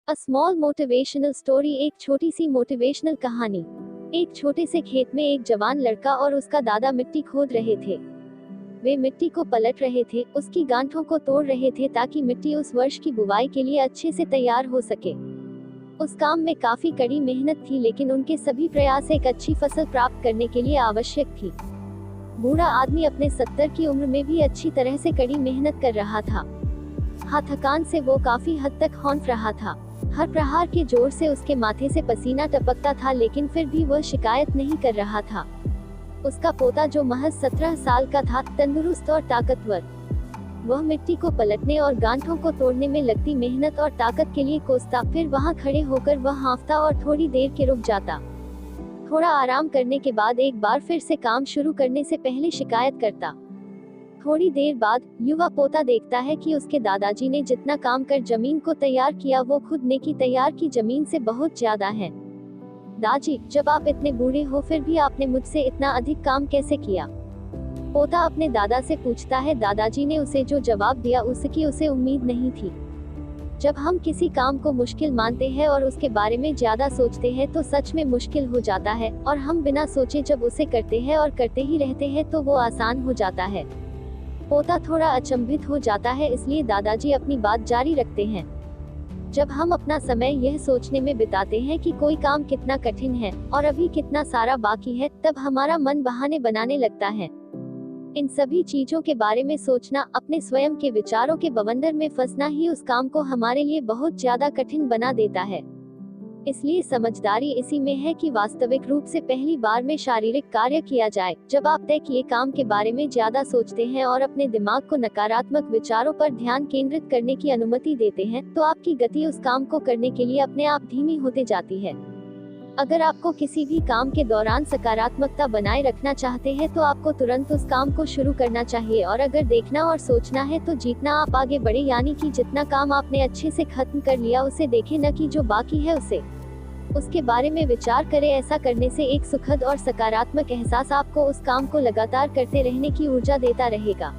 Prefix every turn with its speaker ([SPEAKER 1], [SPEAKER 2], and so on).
[SPEAKER 1] A small motivational story, एक छोटी सी motivational कहानी। एक छोटे से खेत में एक जवान लड़का और उसका दादा मिट्टी खोद रहे थे। वे मिट्टी को पलट रहे थे, उसकी गांठों को तोड़ रहे थे ताकि मिट्टी उस वर्ष की बुवाई के लिए अच्छे से तैयार हो सके। उस काम में काफी कड़ी मेहनत थी, लेकिन उनके सभी प्रयास एक अच्छी फसल प्राप्त करने के लिए आवश्यक थी। बूढ़ा आदमी अपने 70 की उम्र में भी अच्छी तरह से कड़ी मेहनत कर रहा था। हाँ, थकान से वो काफी हद तक हौंफ रहा था। हर प्रहार के जोर से उसके माथे से पसीना टपकता था, लेकिन फिर भी वह शिकायत नहीं कर रहा था। उसका पोता, जो महज 17 साल का था, तंदुरुस्त और ताकतवर। वह मिट्टी को पलटने और गांठों को तोड़ने में लगती मेहनत और ताकत के लिए कोसता, फिर वहां खड़े होकर वह हाँफता और थोड़ी देर के रुक जाता। थोड़ा आराम करने के बाद एक बार फिर से काम शुरू करने से पहले शिकायत करता। थोड़ी देर बाद युवा पोता देखता है कि उसके दादाजी ने जितना काम कर जमीन को तैयार किया, वो खुद ने की तैयार की जमीन से बहुत ज्यादा है। दादी, जब आप इतने बूढ़े हो फिर भी आपने मुझसे इतना अधिक काम कैसे किया? पोता अपने दादा से पूछता है। दादाजी ने उसे जो जवाब दिया उसकी उसे उम्मीद नहीं थी। जब हम किसी काम को मुश्किल मानते हैं और उसके बारे में ज्यादा सोचते हैं तो सच में मुश्किल हो जाता है, और हम बिना सोचे जब उसे करते हैं और करते ही रहते हैं तो वो आसान हो जाता है। पोता थोड़ा अचंभित हो जाता है, इसलिए दादाजी अपनी बात जारी रखते हैं। जब हम अपना समय यह सोचने में बिताते हैं कि कोई काम कितना कठिन है और अभी कितना सारा बाकी है, तब हमारा मन बहाने बनाने लगता है। इन सभी चीजों के बारे में सोचना, अपने स्वयं के विचारों के बवंडर में फंसना ही उस काम को हमारे लिए बहुत ज्यादा कठिन बना देता है। इसलिए समझदारी इसी में है कि वास्तविक रूप से पहली बार में शारीरिक कार्य किया जाए। जब आप तय किए काम के बारे में ज्यादा सोचते हैं और अपने दिमाग को नकारात्मक विचारों पर ध्यान केंद्रित करने की अनुमति देते हैं, तो आपकी गति उस काम को करने के लिए अपने आप धीमी होते जाती है। अगर आपको किसी भी काम के दौरान सकारात्मकता बनाए रखना चाहते हैं तो आपको तुरंत उस काम को शुरू करना चाहिए, और अगर देखना और सोचना है तो जीतना आप आगे बढ़े, यानी कि जितना काम आपने अच्छे से खत्म कर लिया उसे देखें, न कि जो बाकी है उसके बारे में विचार करें। ऐसा करने से एक सुखद और सकारात्मक एहसास आपको उस काम को लगातार करते रहने की ऊर्जा देता रहेगा।